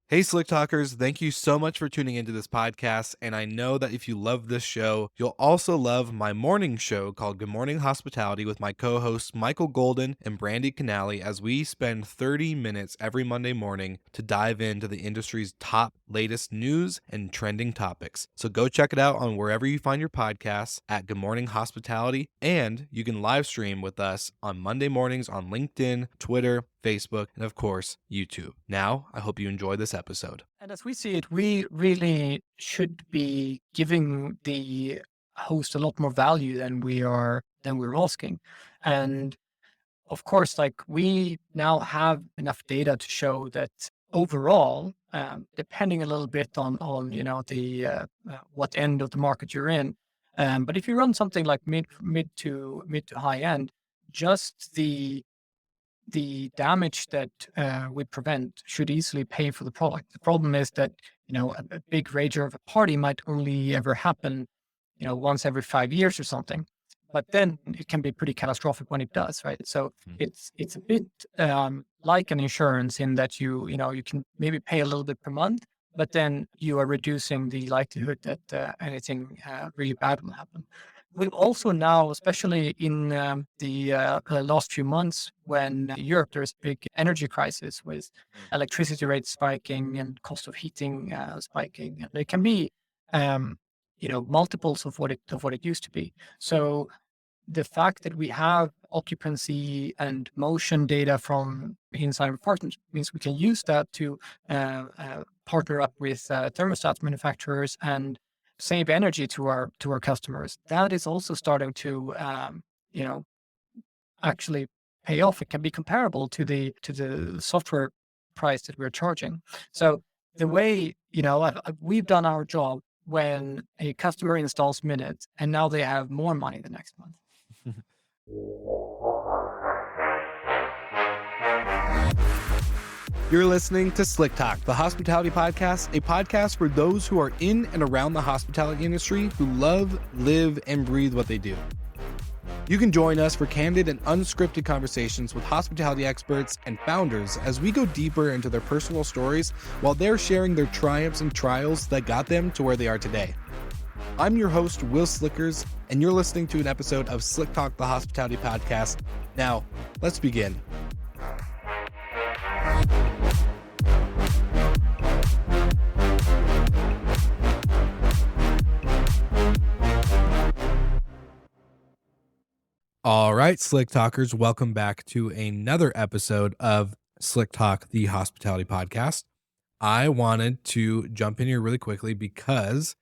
Hey, Slick Talkers, thank you so much for tuning into this podcast. And I know that if you love this show, you'll also love my morning show called Good Morning Hospitality with my co hosts Michael Golden and Brandy Canali, as we spend 30 minutes every Monday morning to dive into the industry's top latest news and trending topics. So go check it out on wherever you find your podcasts at Good Morning Hospitality. And you can live stream with us on Monday mornings on LinkedIn, Twitter, Facebook, and of course, YouTube. Now, I hope you enjoy this episode. And as we see it, we really should be giving the host a lot more value than we're asking. And of course, like we now have enough data to show that overall, depending a little bit on the what end of the market you're in, but if you run something like mid to high end, just the damage that we prevent should easily pay for the product. The problem is that a big rager of a party might only ever happen once every 5 years or something, but then it can be pretty catastrophic when it does, right? So Mhm. it's a bit like an insurance in that you can maybe pay a little bit per month, but then you are reducing the likelihood that anything really bad will happen. We've also now, especially in the last few months, when in Europe there's a big energy crisis with electricity rates spiking and cost of heating spiking, and it can be um, multiples of what it used to be. So the fact that we have occupancy and motion data from inside of partners means we can use that to partner up with thermostat manufacturers and save energy to our customers. That is also starting to you know actually pay off. It can be comparable to the software price that we're charging. So the way we've done our job when a customer installs Minute, and now they have more money the next month. You're listening to Slick Talk, the hospitality podcast, a podcast for those who are in and around the hospitality industry who love, live, and breathe what they do. You can join us for candid and unscripted conversations with hospitality experts and founders as we go deeper into their personal stories while they're sharing their triumphs and trials that got them to where they are today. I'm your host, Will Slickers, and you're listening to an episode of Slick Talk, the hospitality podcast. Now, let's begin. All right, Slick Talkers, welcome back to another episode of Slick Talk, the hospitality podcast. I wanted to jump in here really quickly because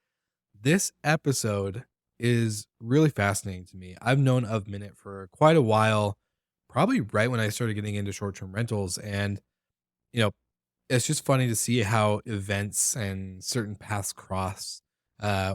this episode is really fascinating to me. I've known of Minute for quite a while, probably right when I started getting into short-term rentals. And, you know, it's just funny to see how events and certain paths cross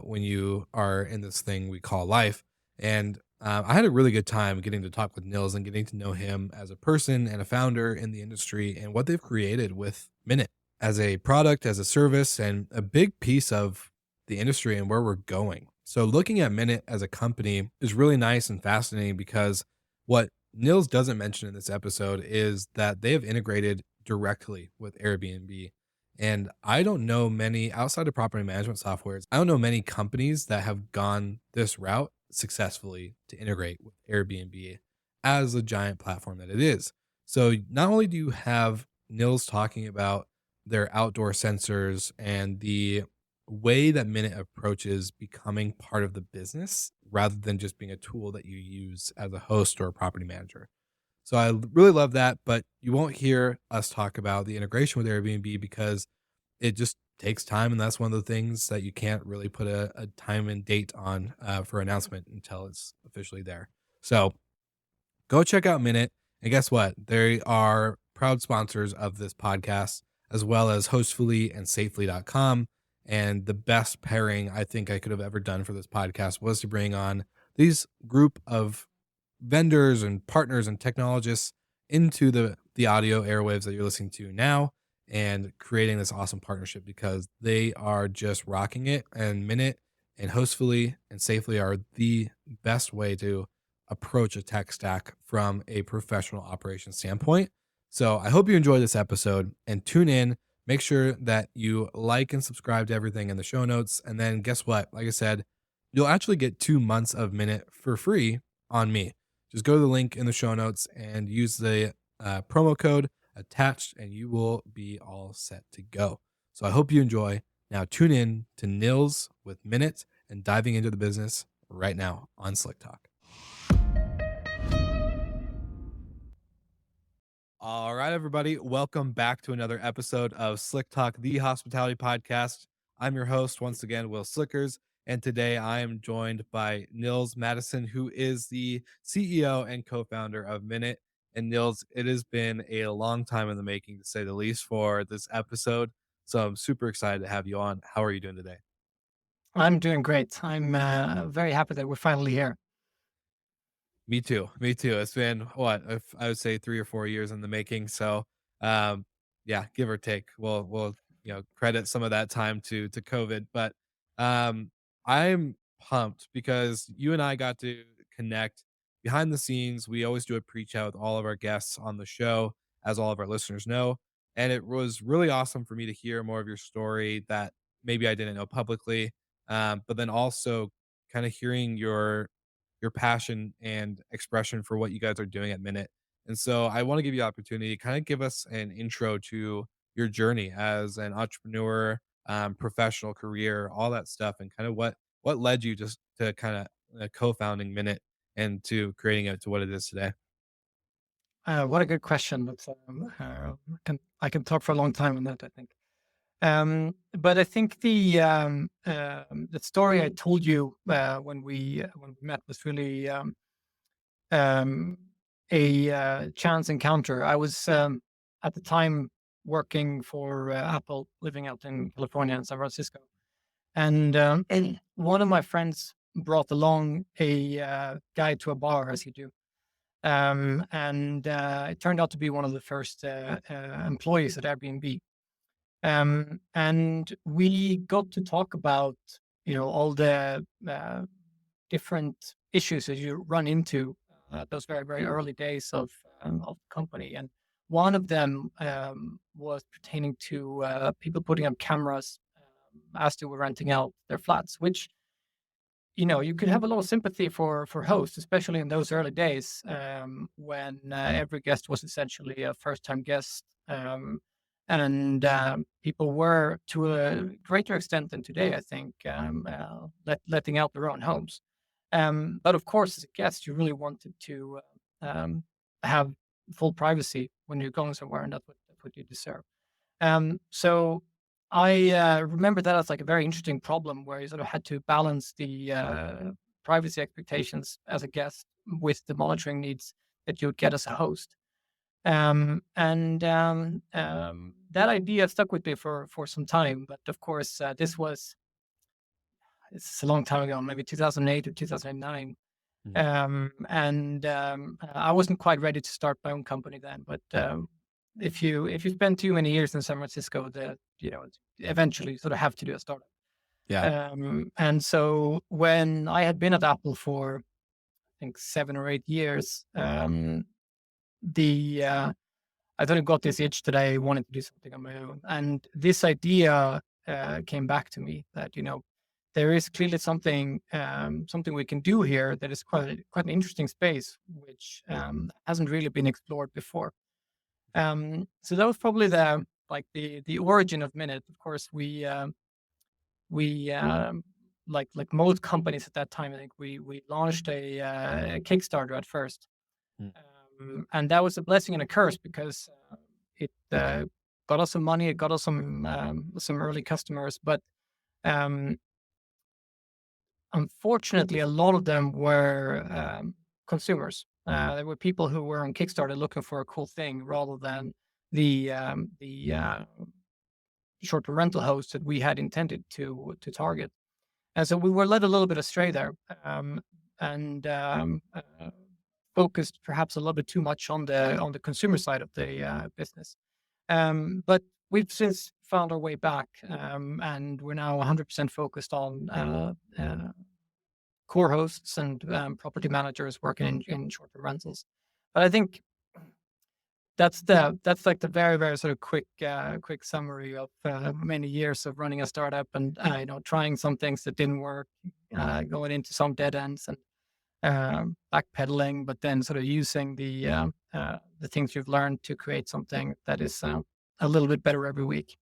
when you are in this thing we call life. And I had a really good time getting to talk with Nils and getting to know him as a person and a founder in the industry and what they've created with Minute as a product, as a service, and a big piece of the industry and where we're going. So, looking at Minute as a company is really nice and fascinating because what Nils doesn't mention in this episode is that they have integrated directly with Airbnb. And I don't know many outside of property management softwares, I don't know many companies that have gone this route successfully to integrate with Airbnb as a giant platform that it is. So not only do you have Nils talking about their outdoor sensors and the way that Minute approaches becoming part of the business rather than just being a tool that you use as a host or a property manager. So I really love that, but you won't hear us talk about the integration with Airbnb because it just takes time, and that's one of the things that you can't really put a time and date on for announcement until it's officially there. So go check out Minute, and guess what? They are proud sponsors of this podcast, as well as Hostfully and Safely.com. And the best pairing I think I could have ever done for this podcast was to bring on these group of vendors and partners and technologists into the audio airwaves that you're listening to now and creating this awesome partnership because they are just rocking it, and Minute and Hostfully and Safely are the best way to approach a tech stack from a professional operations standpoint. So I hope you enjoy this episode and tune in. Make sure that you like and subscribe to everything in the show notes. And then guess what? Like I said, you'll actually get 2 months of Minute for free on me. Just go to the link in the show notes and use the promo code attached, and you will be all set to go. So I hope you enjoy. Now tune in to Nils with Minute and diving into the business right now on Slick Talk. All right, everybody. Welcome back to another episode of Slick Talk, the hospitality podcast. I'm your host, once again, Will Slickers. And today I am joined by Nils Mattisson, who is the CEO and co founder of Minute. And Nils, it has been a long time in the making, to say the least, for this episode. So I'm super excited to have you on. How are you doing today? I'm doing great. I'm very happy that we're finally here. Me too. Me too. It's been what, if I would say 3 or 4 years in the making. So, um, yeah, give or take. We'll credit some of that time to COVID, but um, I'm pumped because you and I got to connect behind the scenes. We always do a pre-chat with all of our guests on the show, as all of our listeners know, and it was really awesome for me to hear more of your story that maybe I didn't know publicly, but then also kind of hearing your passion and expression for what you guys are doing at Minute. And so I want to give you the opportunity to kind of give us an intro to your journey as an entrepreneur, professional career, all that stuff, and kind of what led you just to kind of co-founding Minute and to creating it to what it is today. What a good question. I can talk for a long time on that, I think. But I think the story I told you when we met was really um, a chance encounter. I was at the time working for Apple, living out in California in San Francisco, and one of my friends brought along a guy to a bar, as you do. And it turned out to be one of the first employees at Airbnb. And we got to talk about, all the different issues that you run into those very, very early days of the company. And one of them was pertaining to people putting up cameras as they were renting out their flats, which you could have a lot of sympathy for hosts, especially in those early days when every guest was essentially a first-time guest, and people were, to a greater extent than today, I think, letting out their own homes. But of course, as a guest, you really wanted to have full privacy when you're going somewhere, and that's what you deserve. So I remember that as like a very interesting problem where you sort of had to balance the privacy expectations as a guest with the monitoring needs that you would get as a host. And that idea stuck with me for some time. But of course, it's a long time ago, maybe 2008 or 2009. Mhm. I wasn't quite ready to start my own company then, but if you spend too many years in San Francisco, eventually you sort of have to do a startup. Yeah. And so when I had been at Apple for, I think, 7 or 8 years, the I sort of got this itch that I wanted to do something on my own, and this idea came back to me that there is clearly something we can do here that is quite an interesting space, which hasn't really been explored before. So that was probably the origin of Minute. Of course, we like most companies at that time, I think we launched a Kickstarter at first, Mm. and that was a blessing and a curse because it got us some money, it got us some early customers, but um, unfortunately, a lot of them were consumers. There were people who were on Kickstarter looking for a cool thing rather than the short-term rental hosts that we had intended to target. And so we were led a little bit astray there, and focused perhaps a little bit too much on the consumer side of the business. But we've since found our way back, and we're now 100% focused on core hosts and property managers working in short-term rentals. But I think that's like the very, very sort of quick summary of many years of running a startup and trying some things that didn't work, going into some dead ends and backpedaling, but then sort of using the things you've learned to create something that is a little bit better every week.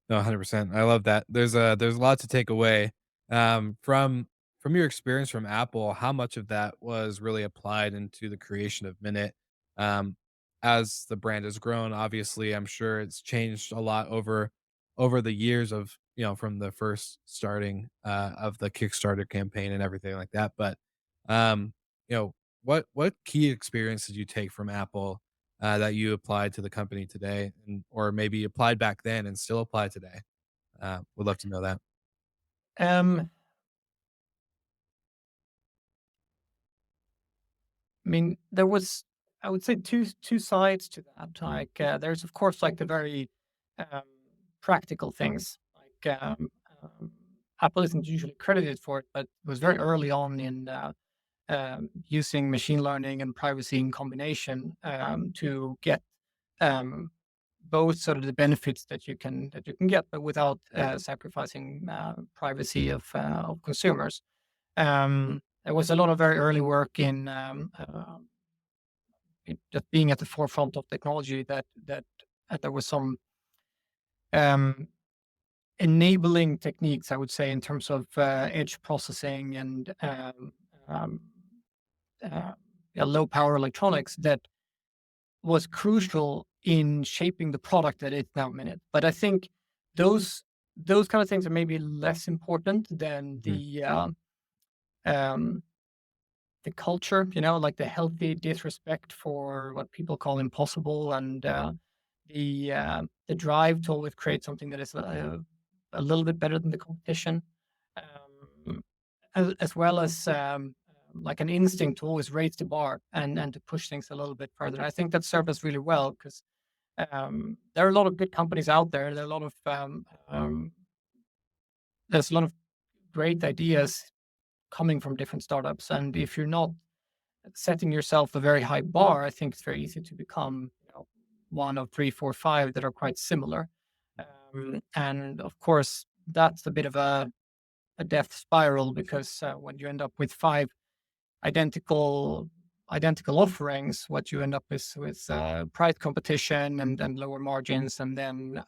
No, 100%. I love that. There's a lot to take away, from your experience from Apple. How much of that was really applied into the creation of Minute? Um, as the brand has grown, obviously, I'm sure it's changed a lot over the years of, from the first starting, of the Kickstarter campaign and everything like that. But, um, what key experience did you take from Apple, that you applied to the company today, and or maybe applied back then and still apply today? Would love to know that. Um, I mean, there was, I would say, two sides to that. Like, there's of course like the very um, practical things. Like, Apple isn't usually credited for it, but it was very early on in using machine learning and privacy in combination to get um, both sort of the benefits that you can get, but without sacrificing privacy of consumers. There was a lot of very early work in just being at the forefront of technology that there was some um, enabling techniques, I would say, in terms of edge processing and um, uh, yeah, low power electronics that was crucial in shaping the product that it's now Minute. But I think those those kind of things are maybe less important than Mhm. um, the culture, like the healthy disrespect for what people call impossible, and the drive to always create something that is a little bit better than the competition, as well as like an instinct to always raise the bar and to push things a little bit further. I think that served us really well because there are a lot of good companies out there. There's a lot of great ideas coming from different startups, and if you're not setting yourself a very high bar, I think it's very easy to become, one of three, four, five that are quite similar. And of course, that's a bit of a death spiral because when you end up with five identical identical offerings, what you end up is with price competition and lower margins, and then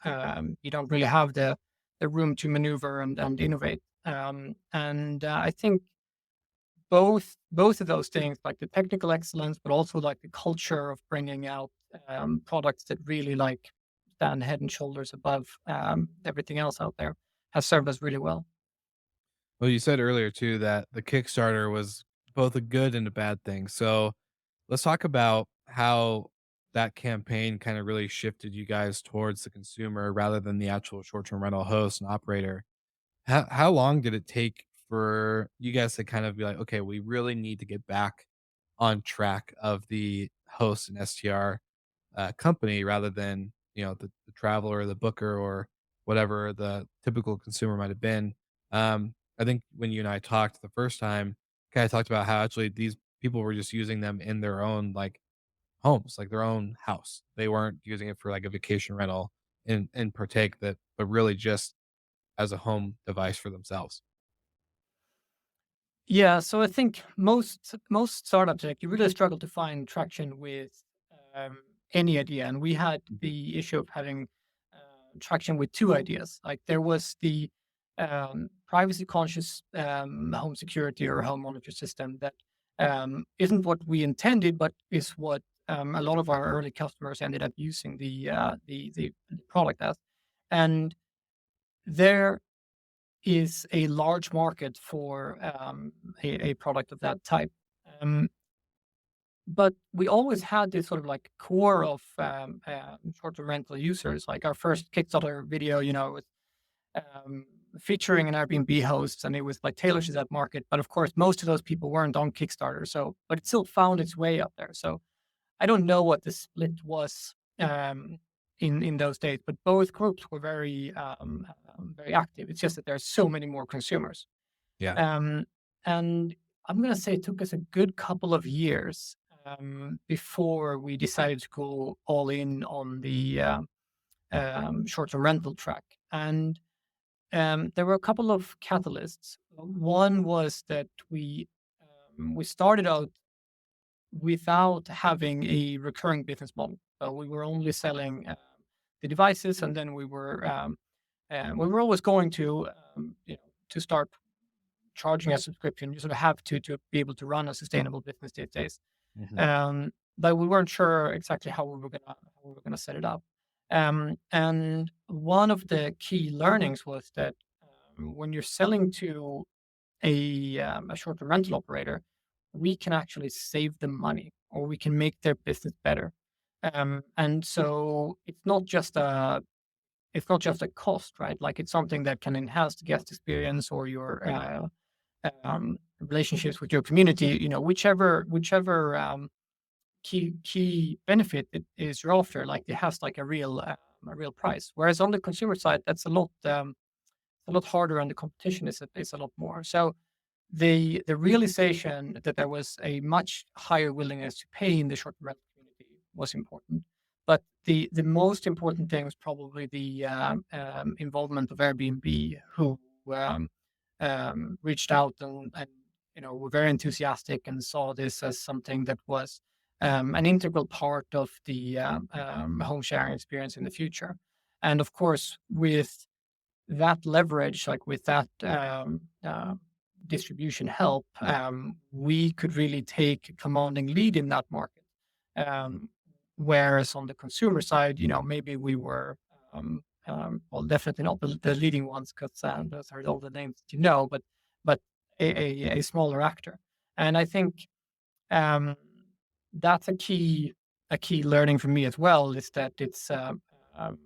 you don't really have the room to maneuver and innovate. And I think both of those things, like the technical excellence, but also like the culture of bringing out products that really like stand head and shoulders above everything else out there, has served us really well. Well, you said earlier too that the Kickstarter was both a good and a bad thing. So let's talk about how that campaign kind of really shifted you guys towards the consumer rather than the actual short-term rental host and operator. How long did it take for you guys to kind of be like, okay, we really need to get back on track of the host and STR, company rather than, the traveler or the booker or whatever the typical consumer might have been. I think when you and I talked the first time, kind of talked about how actually these people were just using them in their own like homes, like their own house. They weren't using it for like a vacation rental and partake that, but really just as a home device for themselves. Yeah, so I think most startups, like, you really struggle to find traction with um, any idea, and we had the issue of having traction with two ideas. Like, there was the privacy conscious home security or home monitor system that isn't what we intended, but is what a lot of our early customers ended up using the product as, and there is a large market for a product of that type. Um, but we always had this sort of like core of short-term rental users. Like our first Kickstarter video, was um, featuring an Airbnb host, and it was like tailored to that market. But of course, most of those people weren't on Kickstarter, so but it still found its way up there. So I don't know what the split was in those days, but both groups were very active. It's just that there's so many more consumers, Yeah. um, and I'm gonna say it took us a good couple of years before we decided to go all in on the short-term rental track. And there were a couple of catalysts. One was that we started out without having a recurring business model. So we were only selling the devices, and then we were always going to to start charging a subscription. You sort of have to be able to run a sustainable business these days. Mhm. But we weren't sure exactly how we were gonna set it up. And one of the key learnings was that when you're selling to a short-term rental operator, we can actually save them money, or we can make their business better. And so it's not just a cost, right? Like, it's something that can enhance the guest experience or your relationships with your community. Whichever key benefit it is you're after, like, it has like a real price. Whereas on the consumer side, that's a lot harder, and the competition is a lot more. So the realization that there was a much higher willingness to pay in the short rental community was important. But the most important thing was probably the involvement of Airbnb, who um, reached out and were very enthusiastic and saw this as something that was an integral part of the home sharing experience in the future. And of course, with that leverage, like with that distribution help, we could really take a commanding lead in that market. Um, Whereas on the consumer side, maybe we were, well, definitely not the leading ones, because those are all the names that but a smaller actor. And I think um, that's a key learning for me as well, is that um,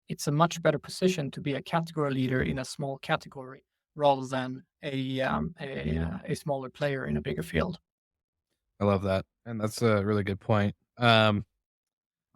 it's a much better position to be a category leader in a small category rather than a smaller player in a bigger field. I love that, and that's a really good point. I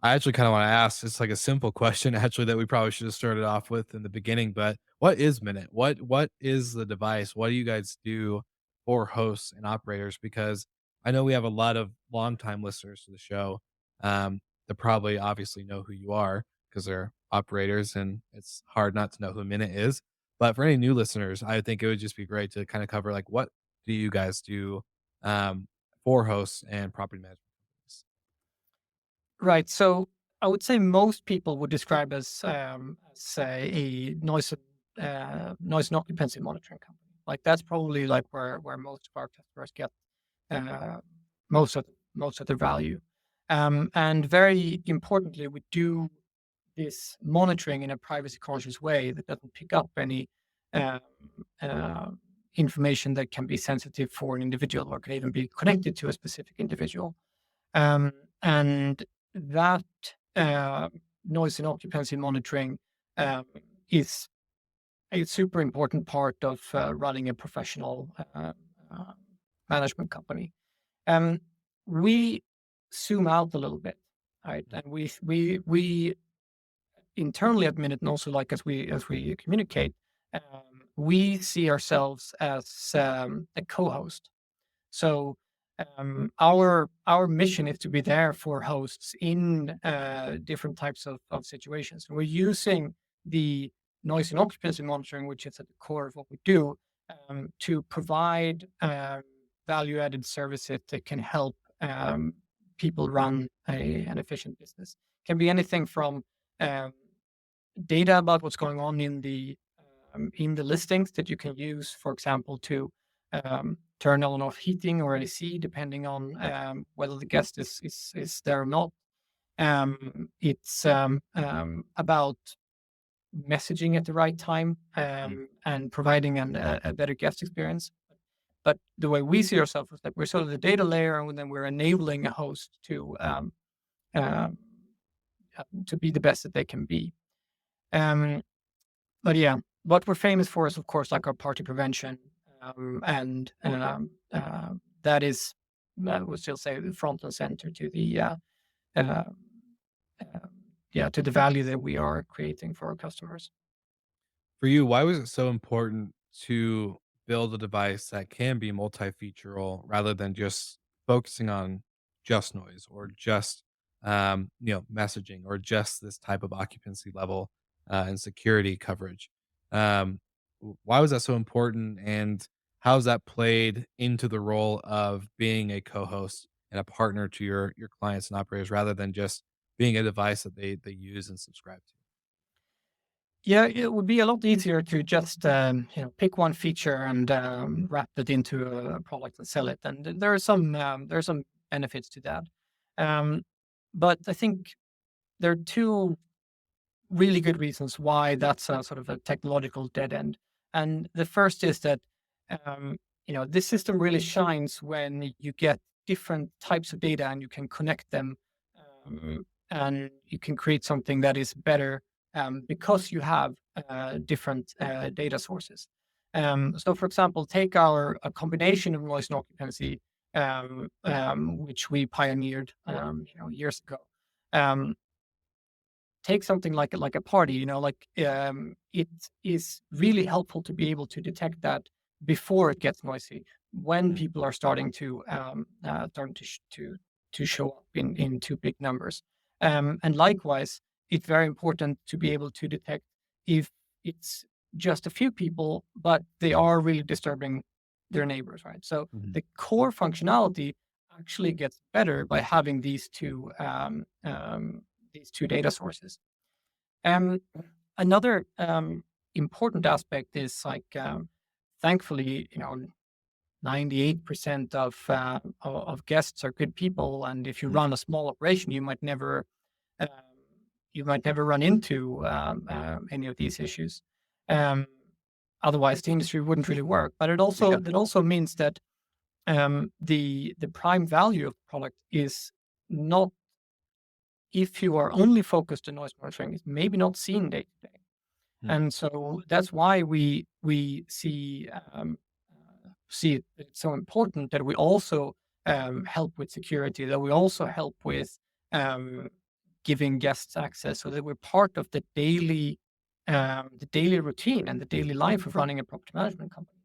actually kinda wanna ask, it's like a simple question actually that we probably should have started off with in the beginning, but what is Minute? What is the device? What do you guys do for hosts and operators? Because I know we have a lot of longtime listeners to the show, that probably obviously know who you are because 'cause they're operators, and it's hard not to know who Minute is. But for any new listeners, I think it would just be great to kinda cover, like, what do you guys do, um, for hosts and property management companies? Right. So I would say most people would describe us as a noise and occupancy monitoring company. Like, that's probably like where most of our customers get uh, most of their value. And very importantly, we do this monitoring in a privacy conscious way that doesn't pick up any um, uh, information that can be sensitive for an individual, or can even be connected to a specific individual. Um, and that uh, noise and occupancy monitoring um, is a super important part of running a professional uh, management company. Um, we zoom out a little bit, right? And we internally at Minute, and also, like, as we communicate, um, we see ourselves as a co-host. So our mission is to be there for hosts in different types of situations. We're using the noise and occupancy monitoring, which is at the core of what we do, to provide value-added services that can help people run an efficient business. Can be anything from um, data about what's going on in the listings that you can use, for example, to turn on and off heating or AC, depending on whether the guest is there or not. It's about messaging at the right time, Mm. and providing a better guest experience. But the way we see ourselves is that we're sort of the data layer, and then we're enabling a host um, to be the best that they can be. Um, But yeah, what we're famous for is, of course, like our party prevention, and that is, I would still say, the front and center to the uh, uh, yeah, to the value that we are creating for our customers. For you, why was it so important to build a device that can be multi-featural rather than just focusing on just noise or just messaging or just this type of occupancy level and security coverage. Um, why was that so important, and how's that played into the role of being a co-host and a partner to your clients and operators rather than just being a device that they use and subscribe to? Yeah, it would be a lot easier to just pick one feature and wrap it into a product and sell it. And there are some benefits to that. Um, but I think there are two really good reasons why that's a sort of a technological dead end. And the first is that this system really shines when you get different types of data and you can connect them, and you can create something that is better because you have different data sources. So, for example, take our a combination of noise and occupancy, which we pioneered years ago. Um, Take something like a party, it is really helpful to be able to detect that before it gets noisy, when Mm, people are starting to show up in too big numbers. And likewise, it's very important to be able to detect if it's just a few people, but they are really disturbing their neighbors, right? So mhm, the core functionality actually gets better by having these two data sources. Um, Another important aspect is thankfully, 98% of guests are good people, and if you mm, run a small operation, um, you might never run into any of these issues. Um, Otherwise, the industry wouldn't really work. But yeah, it also means that the prime value of the product is not, if you are only focused on noise monitoring, it's maybe not seen day to day. mm, And so that's why we see it it's so important that we also help with security, that we also help with um, giving guests access, so that we're part of the daily routine and the daily life of running a property management company.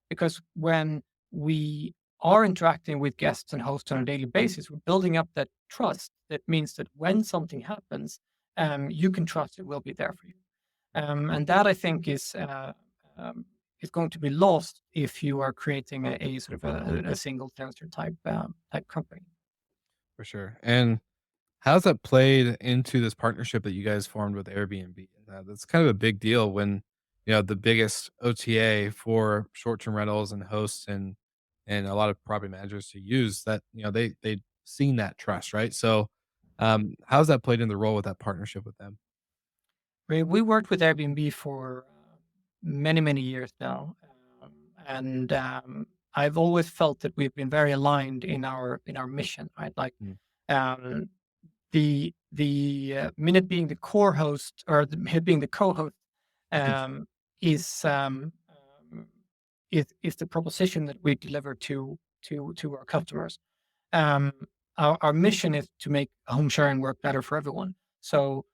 Because when we are interacting with guests and hosts on a daily basis, we're building up that trust. That means that when something happens, you can trust it will be there for you. And that, I think, um, is going to be lost if you are creating a sort of a single sensor type company. for sure. And how's that played into this partnership that you guys formed with Airbnb? That's kind of a big deal when, the biggest OTA for short-term rentals and hosts and a lot of property managers to use that, they seen that trust, right? So, how's that played in the role with that partnership with them? We worked with Airbnb for many years now, and I've always felt that we've been very aligned in our mission, right? Like Mm, um, the Minute being the core host, or the Minute being the co-host, um, is is the proposition that we deliver to our customers. Um, our mission is to make home sharing work better for everyone. So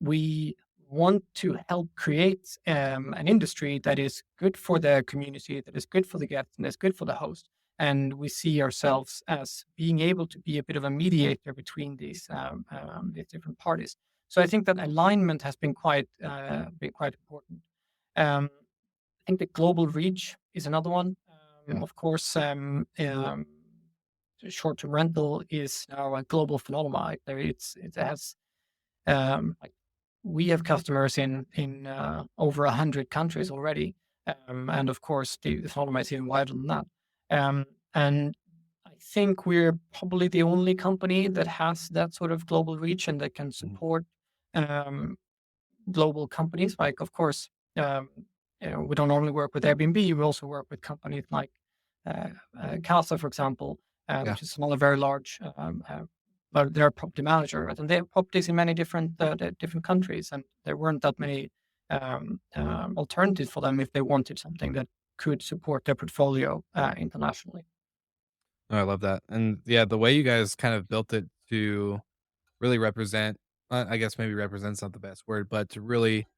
we want to help create an industry that is good for the community, that is good for the guests, and is good for the host. And we see ourselves as being able to be a bit of a mediator between these different parties. So I think that alignment has been quite important. Um, I think the global reach is another one. yeah. Of course, short-term rental is now a global phenomenon. It has like we have customers in over 100 countries already, and of course the phenomenon is even wider than that. And I think we're probably the only company that has that sort of global reach and that can Mhm. support um, global companies. Like, of course, um, we don't normally work with Airbnb. We also work with companies like Casa, for example, Yeah. which is another very large, but they're a property manager, right? And they have properties in many different countries, and there weren't that many alternatives for them if they wanted something that could support their portfolio internationally. No, I love that. And yeah, the way you guys kind of built it to really represent, I guess maybe represent's not the best word, but to really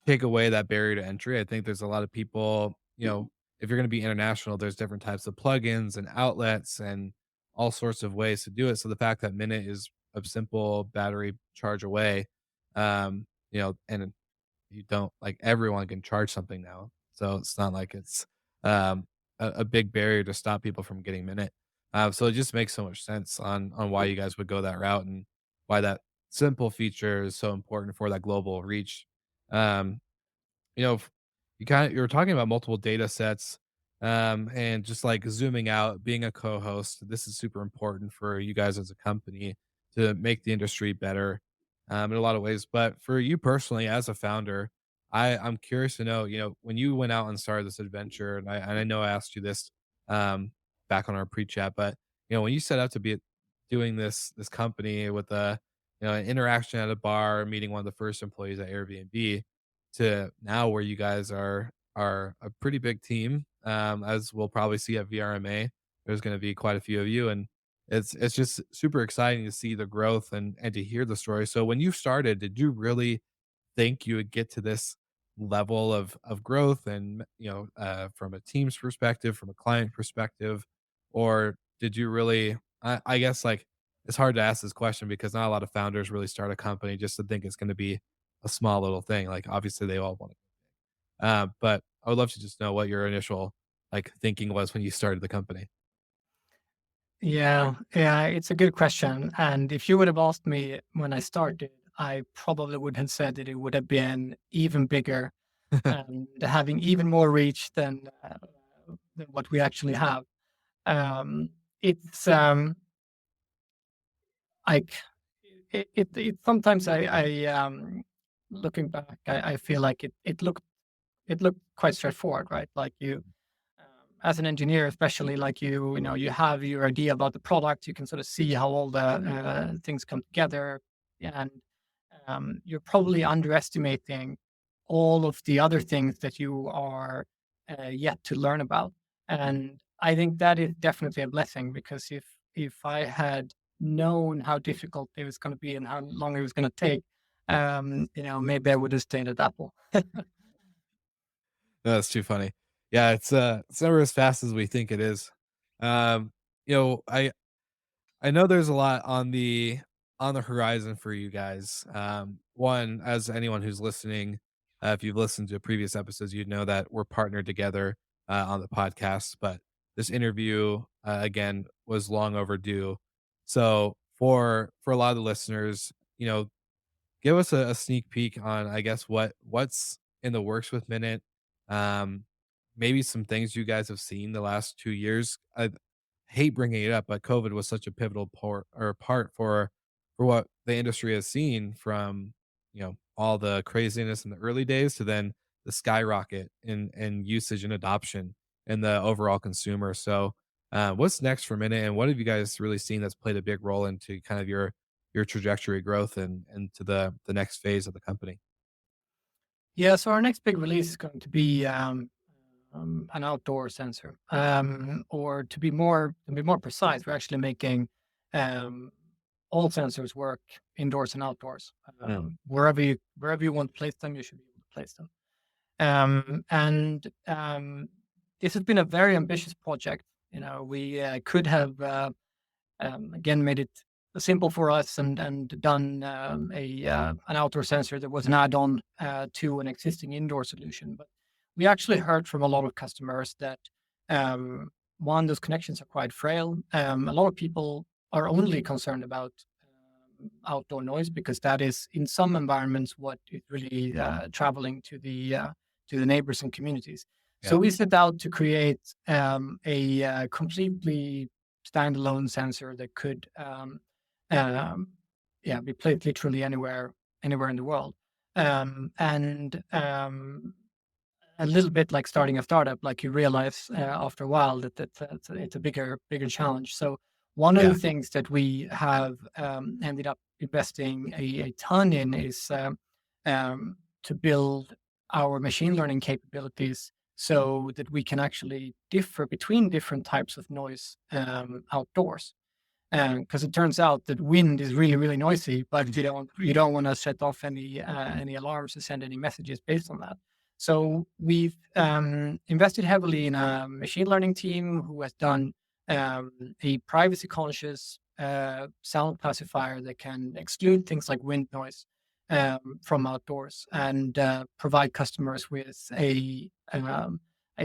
take away that barrier to entry. I think there's a lot of people, if you're going to be international, there's different types of plugins and outlets and all sorts of ways to do it. So the fact that Minute is a simple battery charge away, and you don't like everyone can charge something now. So it's not like it's um, a big barrier to stop people from getting Minute. So it just makes so much sense on why you guys would go that route and why that simple feature is so important for that global reach. Um, you were talking about multiple data sets, and just like zooming out, being a co-host. This is super important for you guys as a company to make the industry better, in a lot of ways. But for you personally, as a founder, I'm curious to know, when you went out and started this adventure, and I know I asked you this um, back on our pre-chat, but when you set out to be doing this company with a an interaction at a bar, meeting one of the first employees at Airbnb to now where you guys are a pretty big team, as we'll probably see at VRMA. There's going to be quite a few of you, and it's just super exciting to see the growth and to hear the story. So when you started, did you really think you would get to this level of growth and from a team's perspective, from a client perspective, or did you really? I guess like it's hard to ask this question because not a lot of founders really start a company just to think it's going to be a small little thing. Like obviously they all want it, but I would love to just know what your initial like thinking was when you started the company. Yeah, yeah, it's a good question. And if you would have asked me when I started, I probably would have said that it would have been even bigger and having even more reach than what we actually have. It's like it sometimes looking back, I feel like it looked quite straightforward, right? Like um, as an engineer, especially like you have your idea about the product, you can sort of see how all the things come together, and you're probably underestimating all of the other things that you are yet to learn about. And I think that is definitely a blessing because if I had known how difficult it was going to be and how long it was going to take, maybe I would have stayed at Apple. No, that's too funny. Yeah, it's never as fast as we think it is. Um, I know there's a lot on the horizon for you guys. One, as anyone who's listening, if you've listened to previous episodes, you'd know that we're partnered together on the podcast. But this interview, again, was long overdue. So for a lot of the listeners, give us a sneak peek on, I guess, what's in the works with Minute. Um, Maybe some things you guys have seen the last 2 years. I hate bringing it up, but COVID was such a pivotal part for what the industry has seen from, all the craziness in the early days to then the skyrocket in usage and adoption and the overall consumer. So, what's next for Minute, and what have you guys really seen that's played a big role into kind of your trajectory growth and to the next phase of the company? Yeah, so our next big release is going to be an outdoor sensor, or to be more precise, we're actually making um, all sensors work indoors and outdoors. Wherever you want to place them, you should be able to place them. And this has been a very ambitious project. We could have again made it simple for us and done an outdoor sensor that was an add-on to an existing indoor solution. But we actually heard from a lot of customers that one, those connections are quite frail. A lot of people are only concerned about outdoor noise because that is in some environments what is really traveling to the neighbors and communities. Yeah. So we set out to create a completely standalone sensor that could um, be placed literally anywhere in the world. And a little bit like starting a startup, like you realize after a while that it's a bigger challenge. So one of Yeah. the things that we have ended up investing a ton in is to build our machine learning capabilities so that we can actually differ between different types of noise outdoors. Because it turns out that wind is really really noisy, but you don't want to set off any alarms or send any messages based on that. So we've invested heavily in a machine learning team who has done a privacy conscious sound classifier that can exclude things like wind noise from outdoors and provide customers with I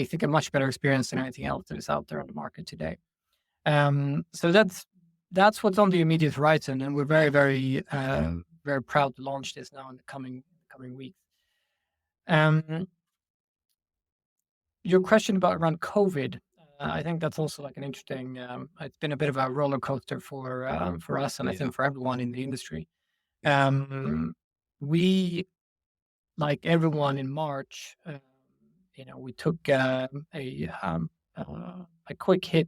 think a much better experience than anything else that is out there on the market today. So that's what's on the immediate horizon, and we're very proud to launch this now in the coming weeks. Um, your question about around COVID, I think that's also like an interesting. It's been a bit of a roller coaster for us, and I Yeah. think for everyone in the industry. Um, we, like everyone in March, we took a quick hit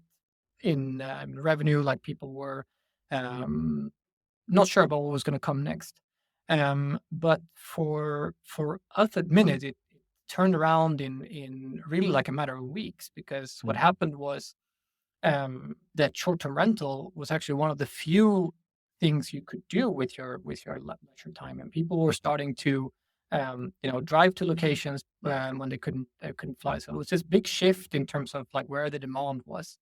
in revenue. Like people were um, not sure about what was going to come next. But for us at Minute, it turned around in really like a matter of weeks, because what Mm. happened was that short-term rental was actually one of the few things you could do with your leisure time, and people were starting to drive to locations when they couldn't fly. So it was this big shift in terms of like where the demand was,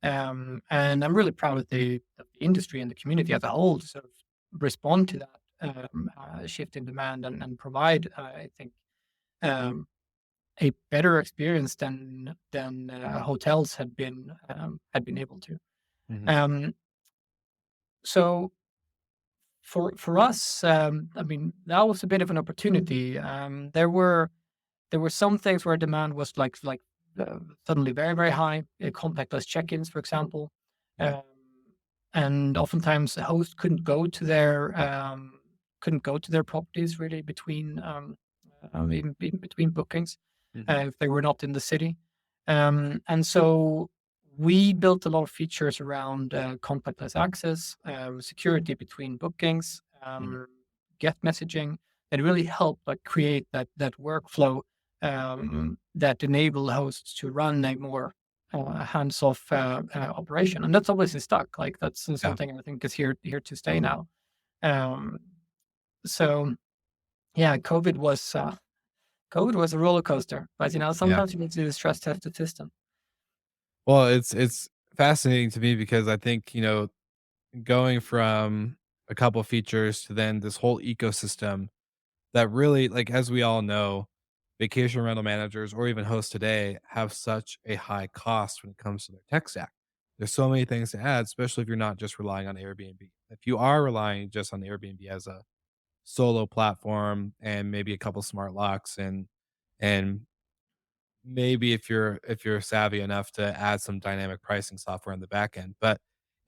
and I'm really proud of the industry and the community as a whole to sort of respond to that shift in demand and provide, I think, um, a better experience than hotels had been able to. Mhm. Um, so for us, I mean, that was a bit of an opportunity. There were some things where demand was suddenly very high, contactless check-ins, for example, Yeah. um, and oftentimes the host couldn't go to their properties really even between bookings Mhm. if they were not in the city. And so we built a lot of features around contactless access, security between bookings, Mhm. get messaging that really help like create that workflow that enable hosts to run a more hands-off operation. And that's obviously stuck. Like that's Yeah. something I think is here to stay now. Um, so yeah, COVID was a roller coaster, but Yeah. sometimes you need to do the stress test the system. Well, it's fascinating to me because I think, going from a couple features to then this whole ecosystem that really, like, as we all know, vacation rental managers or even hosts today have such a high cost when it comes to their tech stack. There's so many things to add, especially if you're not just relying on Airbnb. If you are relying just on Airbnb as a solo platform and maybe a couple smart locks and maybe if you're savvy enough to add some dynamic pricing software on the back end. But,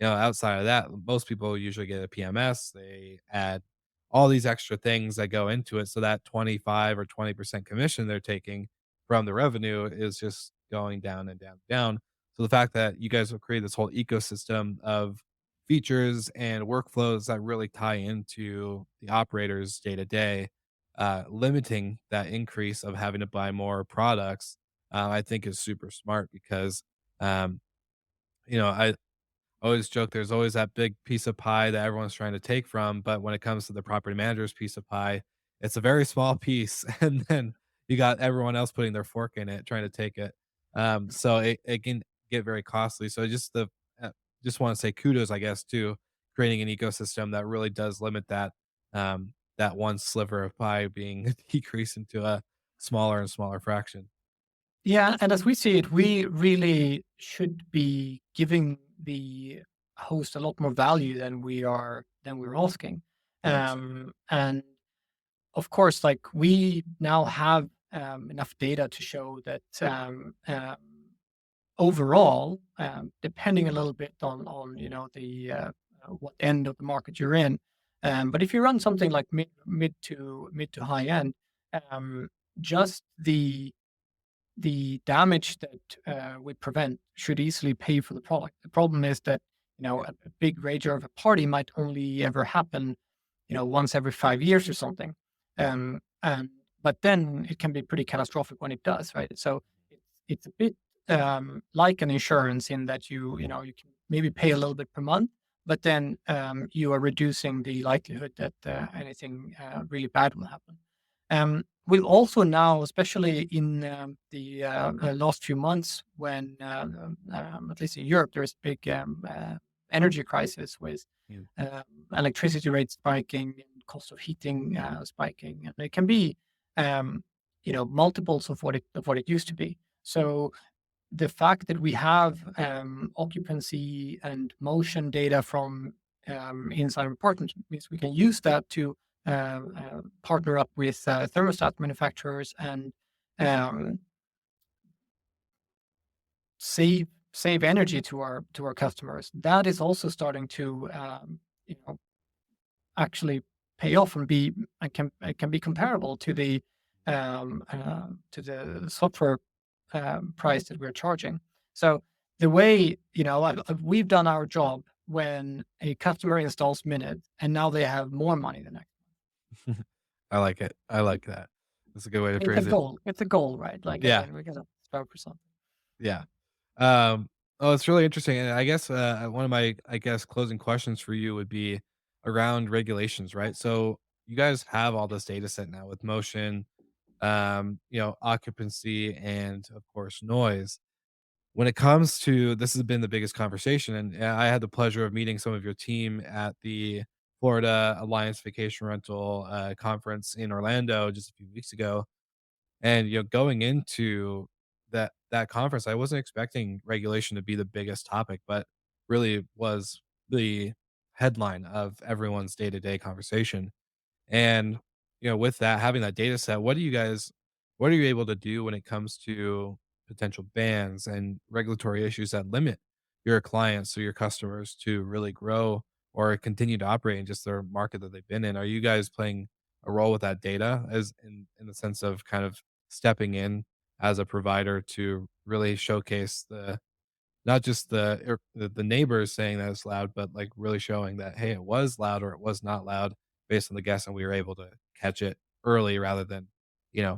outside of that, most people usually get a PMS. They add all these extra things that go into it. So that 25 or 20% commission they're taking from the revenue is just going down and down and down. So the fact that you guys have created this whole ecosystem of features and workflows that really tie into the operators day to day, limiting that increase of having to buy more products, I think is super smart because, um, I always joke there's always that big piece of pie that everyone's trying to take from, but when it comes to the property manager's piece of pie, it's a very small piece, and then you got everyone else putting their fork in it, trying to take it. So it can get very costly. So uh, just want to say kudos, I guess, to creating an ecosystem that really does limit that one sliver of pie being decreased into a smaller and smaller fraction. Yeah, and as we see it, we really should be giving the host a lot more value than we're asking. Yes. And of course, like we now have enough data to show that overall, depending a little bit on what end of the market you're in, but if you run something like mid to high end, um, just the damage that we prevent should easily pay for the product. The problem is that a big rager of a party might only ever happen once every 5 years or something, and but then it can be pretty catastrophic when it does, right? So it's a bit like an insurance in that you can maybe pay a little bit per month, but then you are reducing the likelihood that anything really bad will happen. We've also now, especially in the last few months, when at least in Europe, there's a big energy crisis with Mm. um, electricity rates spiking and cost of heating spiking, and it can be um, multiples of what it used to be. So the fact that we have occupancy and motion data from inside of apartments means we can use that to partner up with thermostat manufacturers and um, save energy to our customers. That is also starting to you know actually pay off and be and can it can be comparable to the software price that we're charging. So the way we've done our job when a customer installs Minute, and now they have more money than I. I like it. I like that. That's a good way to It's a phrase it. goal. It's a goal, right? Like Yeah. again, we gotta strive for something. Yeah. Um, oh, it's really interesting. And I guess one of my, I guess, closing questions for you would be around regulations, right? So you guys have all this data set now with motion, occupancy, and of course, noise. When it comes to this has been the biggest conversation, and I had the pleasure of meeting some of your team at the Florida Alliance Vacation Rental conference in Orlando just a few weeks ago. And going into that conference, I wasn't expecting regulation to be the biggest topic, but really was the headline of everyone's day to day conversation. And, with that, having that data set, what are you able to do when it comes to potential bans and regulatory issues that limit your clients or your customers to really grow or continue to operate in just their market that they've been in? Are you guys playing a role with that data as in the sense of kind of stepping in as a provider to really showcase the not just the neighbors saying that it's loud, but, like, really showing that, "Hey, it was loud or it was not loud," based on the guess, and we were able to catch it early rather than,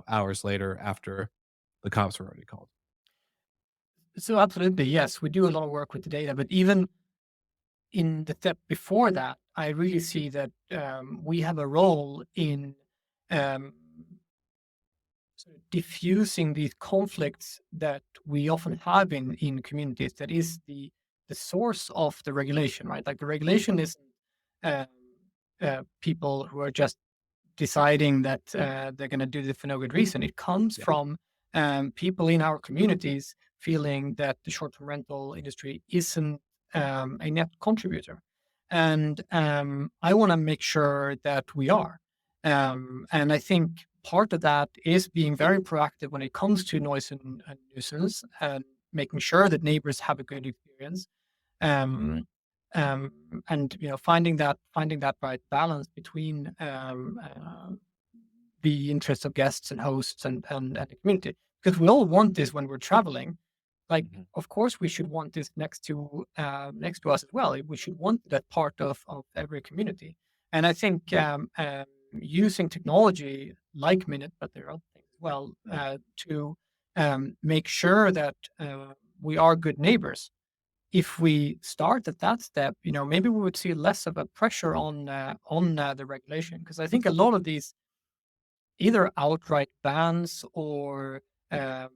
hours later after the cops were already called. So absolutely, yes, we do a lot of work with the data, but even in the step before that, I really see that we have a role in um, sort of diffusing these conflicts that we often have in communities. That is the source of the regulation, right? Like the regulation is um, people who are just deciding that they're going to do it for no good reason. It comes Yeah. from people in our communities feeling that the short-term rental industry isn't a net contributor, and I want to make sure that we are. And I think part of that is being very proactive when it comes to noise and nuisance, and making sure that neighbors have a good experience. Um, um, and finding that right balance between the interests of guests and hosts and the community, because we all want this when we're traveling. Like, Mhm. of course, we should want this next to us as well. We should want that part of every community. And I think using technology like Minute, but there are other things as well, to make sure that we are good neighbors. If we start at that step, maybe we would see less of a pressure on the regulation, because I think a lot of these either outright bans or um,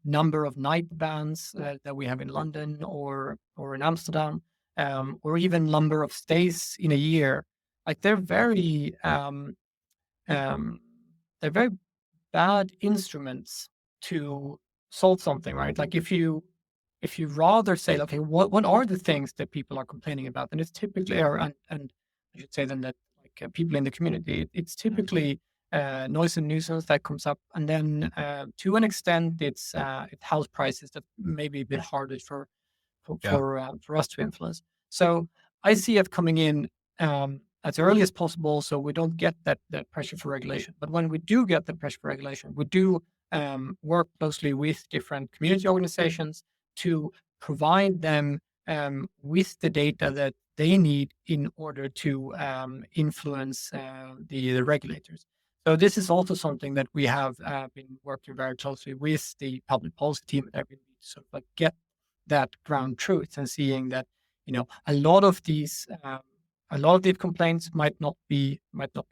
number of night bans that we have in London or in Amsterdam, or even number of stays in a year. Like um, they're very bad instruments to solve something, right? Like if you rather say, okay, what are the things that people are complaining about, and it's typically, and I should say then that like people in the community, it's Mhm. typically noise and nuisance that comes up, and then to an extent, it's house prices that may be a bit harder Yeah. for us to influence. So I see it coming in as early as possible, so we don't get that pressure for regulation. But when we do get the pressure for regulation, we do work closely with different community organizations to provide them with the data that they need in order to influence the regulators. So this is also something that we have been working very closely with the public policy team at every to sort of like get that ground truth, and seeing that a lot of these complaints might not be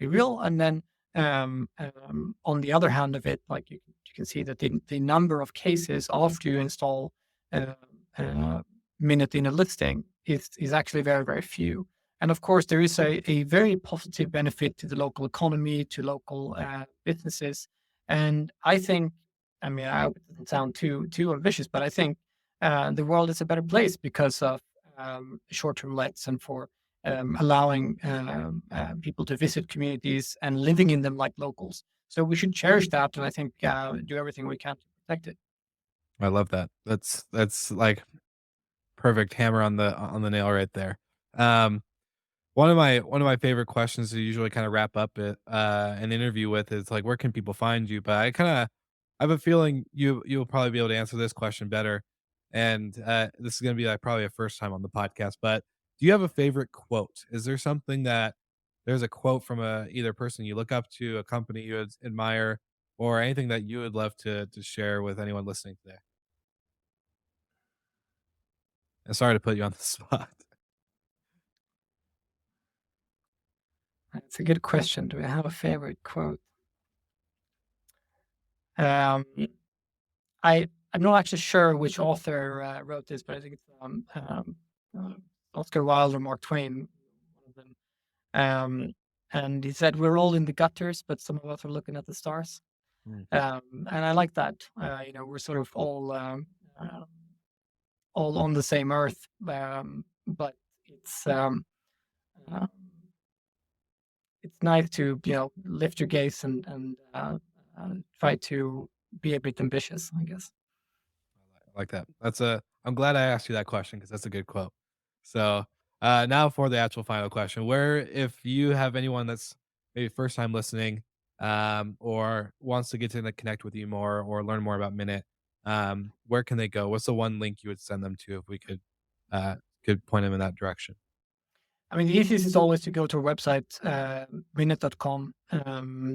real, and then On the other hand of it, like you can see that the number of cases after you install uh, uh, Minut in a listing is actually very, very few. And of course, there is a very positive benefit to the local economy, to local businesses. And I think, I mean, I hope it doesn't sound too ambitious, but I think the world is a better place because of short-term lets and for allowing people to visit communities and living in them like locals. So we should cherish that, and I think do everything we can to protect it. I love that. That's like perfect hammer on the nail right there. Um, one of my favorite questions to usually kind of wrap up an interview with is like, where can people find you? But I have a feeling you'll probably be able to answer this question better. And this is going to be like probably a first time on the podcast. But do you have a favorite quote? Is there something that there's a quote from a either person you look up to, a company you admire, or anything that you would love to share with anyone listening today? And sorry to put you on the spot. That's a good question. Do I have a favorite quote? Um, I'm not actually sure which author wrote this, but I think it's uh, Oscar Wilde or Mark Twain, one of them. And he said, "We're all in the gutters, but some of us are looking at the stars." Mm. And I like that. We're sort of all on the same earth, but it's um, uh, it's nice to lift your gaze and try to be a bit ambitious, I guess. I like that. I'm glad I asked you that question because that's a good quote. So now for the actual final question, where if you have anyone that's maybe first time listening, or wants to get to connect with you more or learn more about Minute, where can they go? What's the one link you would send them to if we could point them in that direction? I mean, the easiest is always to go to our website, minute.com.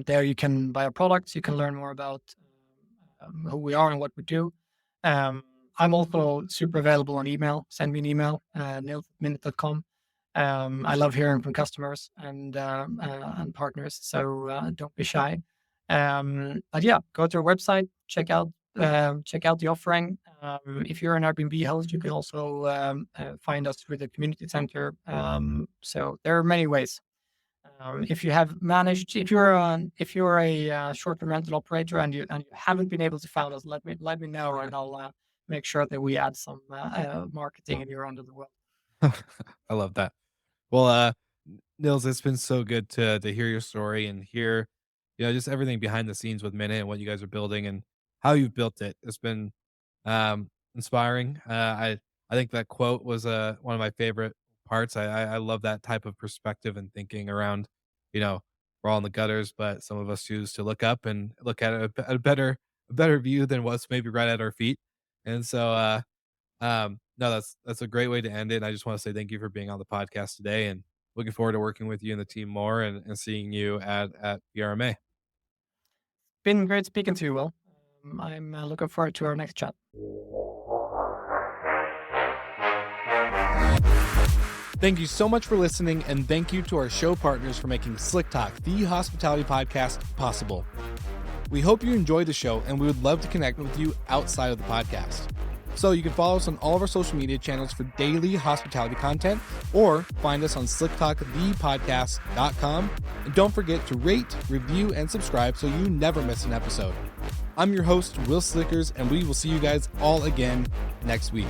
There you can buy our products. You can learn more about who we are and what we do. Um, I'm also super available on email. Send me an email, nils@minute.com. I love hearing from customers and partners, so don't be shy. But yeah, go to our website, check out the offering. If you're an Airbnb host, you can also find us with the community center. So there are many ways. If you have managed, if you're a short-term rental operator and you haven't been able to find us, let me know, and I'll make sure that we add some marketing in your end of the world. I love that. Well, Nils, it's been so good to hear your story and hear, just everything behind the scenes with Minute and what you guys are building and how you've built it. It's been inspiring. I think that quote was one of my favorite parts. I love that type of perspective and thinking around, we're all in the gutters, but some of us choose to look up and look at it at a better view than what's maybe right at our feet. And so no, that's a great way to end it. And I just want to say thank you for being on the podcast today and looking forward to working with you and the team more and seeing you at BRMA. Been great speaking to you, Will. I'm looking forward to our next chat. Thank you so much for listening, and thank you to our show partners for making Slick Talk, the hospitality podcast, possible. We hope you enjoyed the show, and we would love to connect with you outside of the podcast. So you can follow us on all of our social media channels for daily hospitality content, or find us on slicktalkthepodcast.com. And don't forget to rate, review, and subscribe so you never miss an episode. I'm your host, Will Slickers, and we will see you guys all again next week.